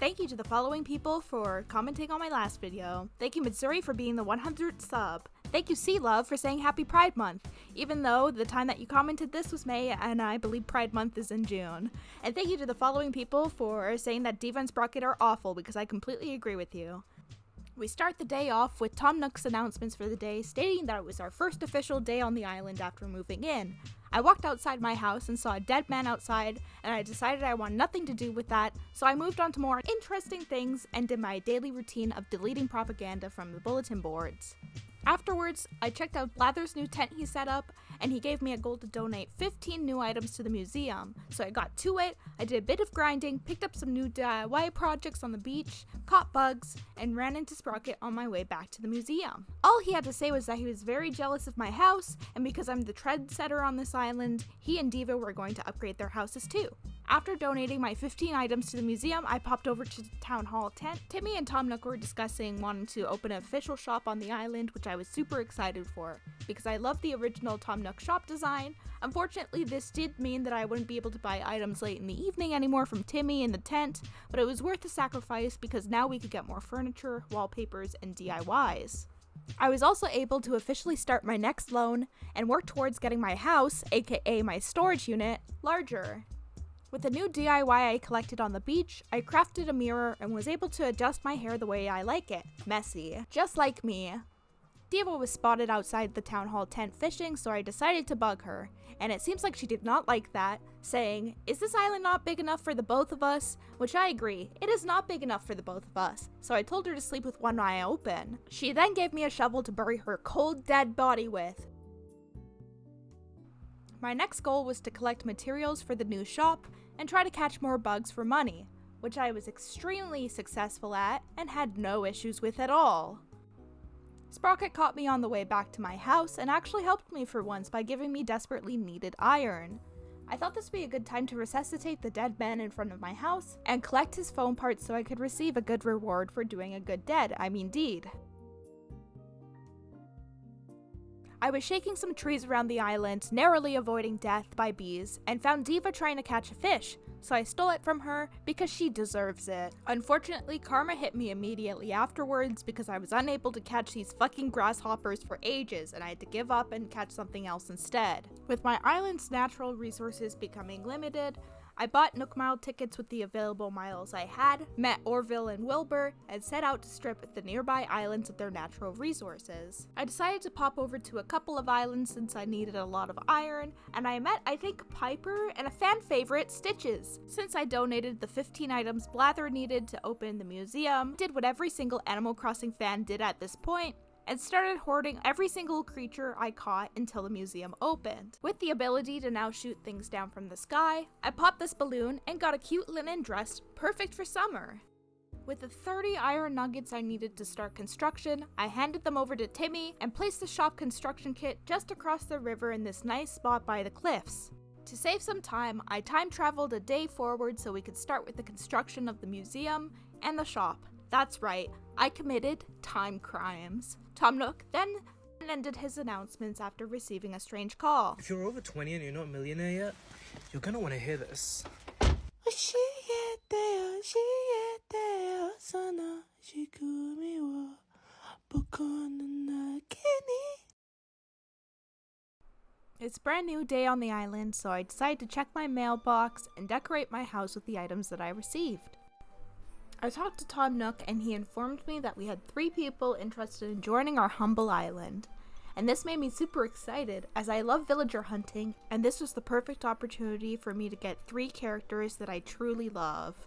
Thank you to the following people for commenting on my last video. Thank you Missouri for being the 100th sub. Thank you Sea Love for saying Happy Pride Month, even though the time that you commented this was May and I believe Pride Month is in June. And thank you to the following people for saying that Diva and Sprocket are awful, because I completely agree with you. We start the day off with Tom Nook's announcements for the day, stating that it was our first official day on the island after moving in. I walked outside my house and saw a dead man outside, and I decided I want nothing to do with that, so I moved on to more interesting things and did my daily routine of deleting propaganda from the bulletin boards. Afterwards, I checked out Blather's new tent he set up, and he gave me a goal to donate 15 new items to the museum. So I got to it, I did a bit of grinding, picked up some new DIY projects on the beach, caught bugs, and ran into Sprocket on my way back to the museum. All he had to say was that he was very jealous of my house, and because I'm the trendsetter on this island, he and Diva were going to upgrade their houses too. After donating my 15 items to the museum, I popped over to the town hall tent. Timmy and Tom Nook were discussing wanting to open an official shop on the island, which I was super excited for, because I love the original Tom Nook shop design. Unfortunately, this did mean that I wouldn't be able to buy items late in the evening anymore from Timmy in the tent, but it was worth the sacrifice because now we could get more furniture, wallpapers, and DIYs. I was also able to officially start my next loan and work towards getting my house, aka my storage unit, larger. With the new DIY I collected on the beach, I crafted a mirror and was able to adjust my hair the way I like it, messy, just like me. Diva was spotted outside the town hall tent fishing, so I decided to bug her, and it seems like she did not like that, saying, "Is this island not big enough for the both of us?" Which I agree, it is not big enough for the both of us, so I told her to sleep with one eye open. She then gave me a shovel to bury her cold dead body with. My next goal was to collect materials for the new shop and try to catch more bugs for money, which I was extremely successful at and had no issues with at all. Sprocket caught me on the way back to my house and actually helped me for once by giving me desperately needed iron. I thought this would be a good time to resuscitate the dead man in front of my house and collect his phone parts so I could receive a good reward for doing a good deed. I was shaking some trees around the island, narrowly avoiding death by bees, and found Diva trying to catch a fish, so I stole it from her because she deserves it. Unfortunately, karma hit me immediately afterwards because I was unable to catch these fucking grasshoppers for ages, and I had to give up and catch something else instead. With my island's natural resources becoming limited, I bought Nook Mile tickets with the available miles I had, met Orville and Wilbur, and set out to strip the nearby islands of their natural resources. I decided to pop over to a couple of islands since I needed a lot of iron, and I met, I think, Piper and a fan favorite, Stitches. Since I donated the 15 items Blather needed to open the museum, did what every single Animal Crossing fan did at this point, and started hoarding every single creature I caught until the museum opened. With the ability to now shoot things down from the sky, I popped this balloon and got a cute linen dress perfect for summer. With the 30 iron nuggets I needed to start construction, I handed them over to Timmy and placed the shop construction kit just across the river in this nice spot by the cliffs. To save some time, I time traveled a day forward so we could start with the construction of the museum and the shop. That's right, I committed time crimes. Tom Nook then ended his announcements after receiving a strange call. If you're over 20 and you're not a millionaire yet, you're gonna want to hear this. It's a brand new day on the island, so I decided to check my mailbox and decorate my house with the items that I received. I talked to Tom Nook and he informed me that we had 3 people interested in joining our humble island. And this made me super excited as I love villager hunting, and this was the perfect opportunity for me to get 3 characters that I truly love.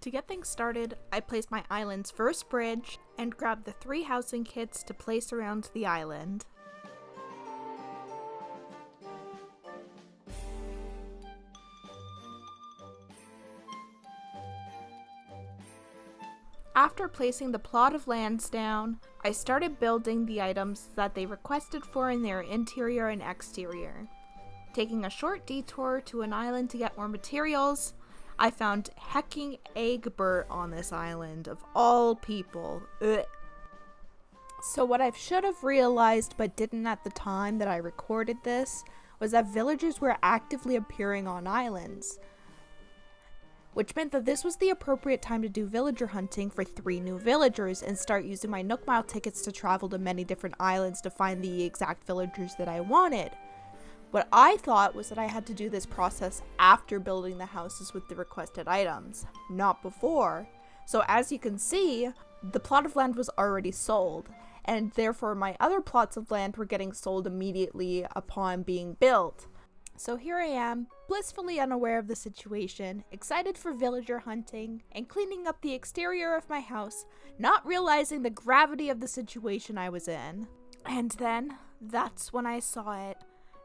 To get things started, I placed my island's first bridge and grabbed the 3 housing kits to place around the island. After placing the plot of lands down, I started building the items that they requested for in their interior and exterior. Taking a short detour to an island to get more materials, I found hecking Egbert on this island, of all people. Ugh. So what I should have realized but didn't at the time that I recorded this was that villagers were actively appearing on islands. which meant that this was the appropriate time to do villager hunting for 3 new villagers and start using my Nook Mile tickets to travel to many different islands to find the exact villagers that I wanted. What I thought was that I had to do this process after building the houses with the requested items, not before. So as you can see, the plot of land was already sold, and therefore my other plots of land were getting sold immediately upon being built. So here I am, blissfully unaware of the situation, excited for villager hunting, and cleaning up the exterior of my house, not realizing the gravity of the situation I was in. And then, that's when I saw it.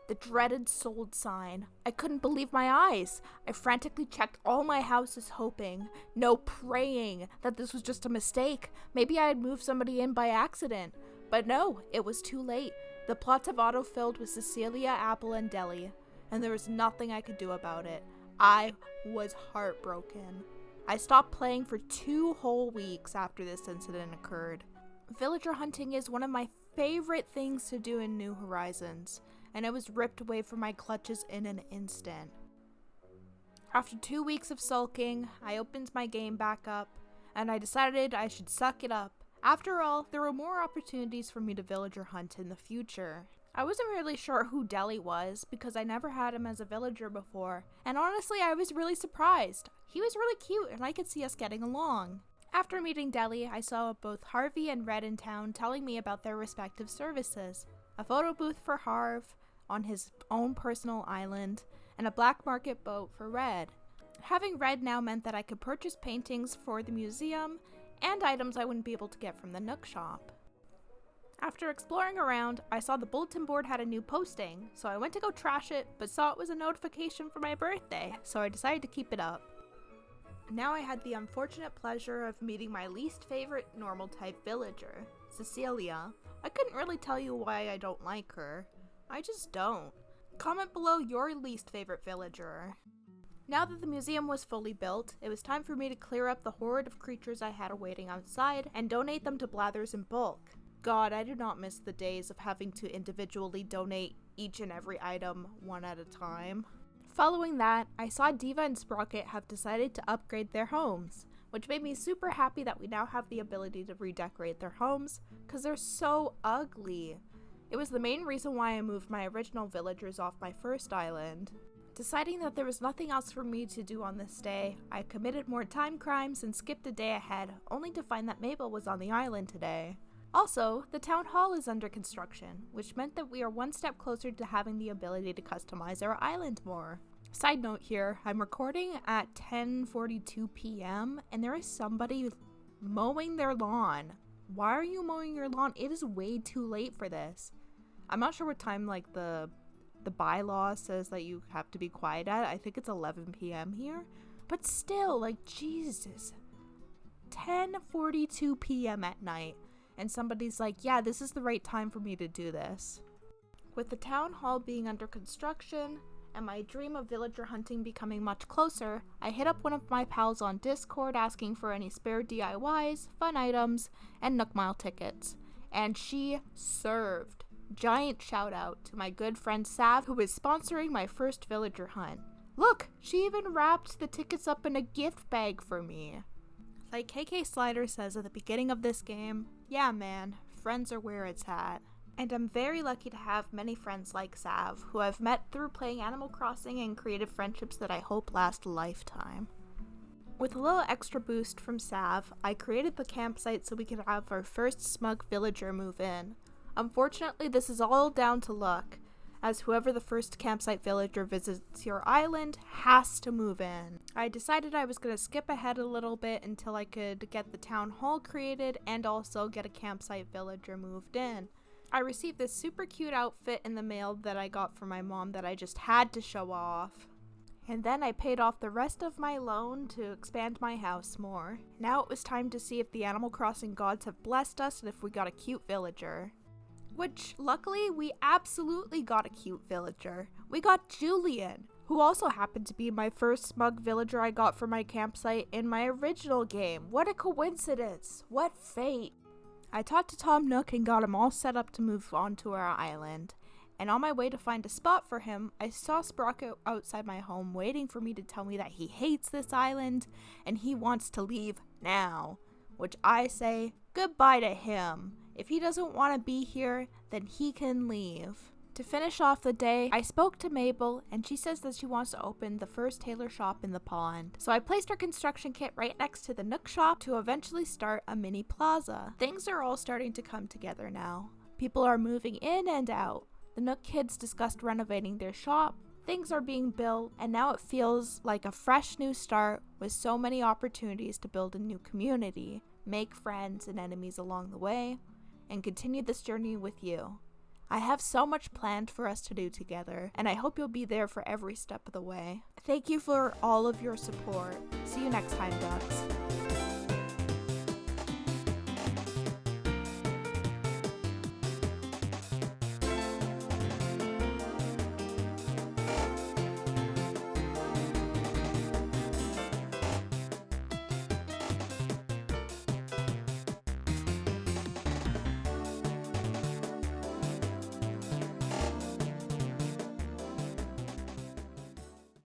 The dreaded sold sign. I couldn't believe my eyes. I frantically checked all my houses hoping, no, praying, that this was just a mistake. Maybe I had moved somebody in by accident. But no, it was too late. The plots have auto-filled with Cecilia, Apple, and Deli, and there was nothing I could do about it. I was heartbroken. I stopped playing for 2 whole weeks after this incident occurred. Villager hunting is one of my favorite things to do in New Horizons, and it was ripped away from my clutches in an instant. After 2 weeks of sulking, I opened my game back up, and I decided I should suck it up. After all, there were more opportunities for me to villager hunt in the future. I wasn't really sure who Deli was, because I never had him as a villager before, and honestly I was really surprised. He was really cute, and I could see us getting along. After meeting Deli, I saw both Harvey and Red in town telling me about their respective services. A photo booth for Harv, on his own personal island, and a black market boat for Red. Having Red now meant that I could purchase paintings for the museum and items I wouldn't be able to get from the Nook shop. After exploring around, I saw the bulletin board had a new posting, so I went to go trash it, but saw it was a notification for my birthday, so I decided to keep it up. Now I had the unfortunate pleasure of meeting my least favorite normal type villager, Cecilia. I couldn't really tell you why I don't like her. I just don't. Comment below your least favorite villager. Now that the museum was fully built, it was time for me to clear up the horde of creatures I had awaiting outside and donate them to Blathers in bulk. God, I do not miss the days of having to individually donate each and every item one at a time. Following that, I saw Diva and Sprocket have decided to upgrade their homes, which made me super happy that we now have the ability to redecorate their homes, because they're so ugly. It was the main reason why I moved my original villagers off my first island. Deciding that there was nothing else for me to do on this day, I committed more time crimes and skipped a day ahead, only to find that Mabel was on the island today. Also, the town hall is under construction, which meant that we are one step closer to having the ability to customize our island more. Side note here, I'm recording at 10:42 p.m. and there is somebody mowing their lawn. Why are you mowing your lawn? It is way too late for this. I'm not sure what time like the bylaw says that you have to be quiet at. I think it's 11 p.m. here. But still, like, Jesus. 10:42 p.m. at night. And somebody's like, yeah, this is the right time for me to do this. With the town hall being under construction, and my dream of villager hunting becoming much closer, I hit up one of my pals on Discord asking for any spare DIYs, fun items, and Nook Mile tickets. And she served. Giant shout out to my good friend Sav, who is sponsoring my first villager hunt. Look, she even wrapped the tickets up in a gift bag for me. Like KK Slider says at the beginning of this game, yeah man, friends are where it's at. And I'm very lucky to have many friends like Sav, who I've met through playing Animal Crossing and created friendships that I hope last a lifetime. With a little extra boost from Sav, I created the campsite so we could have our first smug villager move in. Unfortunately, this is all down to luck, as whoever the first campsite villager visits your island has to move in. I decided I was going to skip ahead a little bit until I could get the town hall created and also get a campsite villager moved in. I received this super cute outfit in the mail that I got from my mom that I just had to show off. And then I paid off the rest of my loan to expand my house more. Now it was time to see if the Animal Crossing gods have blessed us and if we got a cute villager. Which, luckily, we absolutely got a cute villager. We got Julian, who also happened to be my first smug villager I got for my campsite in my original game. What a coincidence! What fate! I talked to Tom Nook and got him all set up to move on to our island. And on my way to find a spot for him, I saw Sprocket outside my home waiting for me to tell me that he hates this island and he wants to leave now. Which I say, goodbye to him. If he doesn't want to be here, then he can leave. To finish off the day, I spoke to Mabel, and she says that she wants to open the first Tailor shop in the pond. So I placed her construction kit right next to the Nook shop to eventually start a mini plaza. Things are all starting to come together now. People are moving in and out. The Nook kids discussed renovating their shop. Things are being built, and now it feels like a fresh new start with so many opportunities to build a new community, make friends and enemies along the way, and continue this journey with you. I have so much planned for us to do together, and I hope you'll be there for every step of the way. Thank you for all of your support. See you next time, ducks.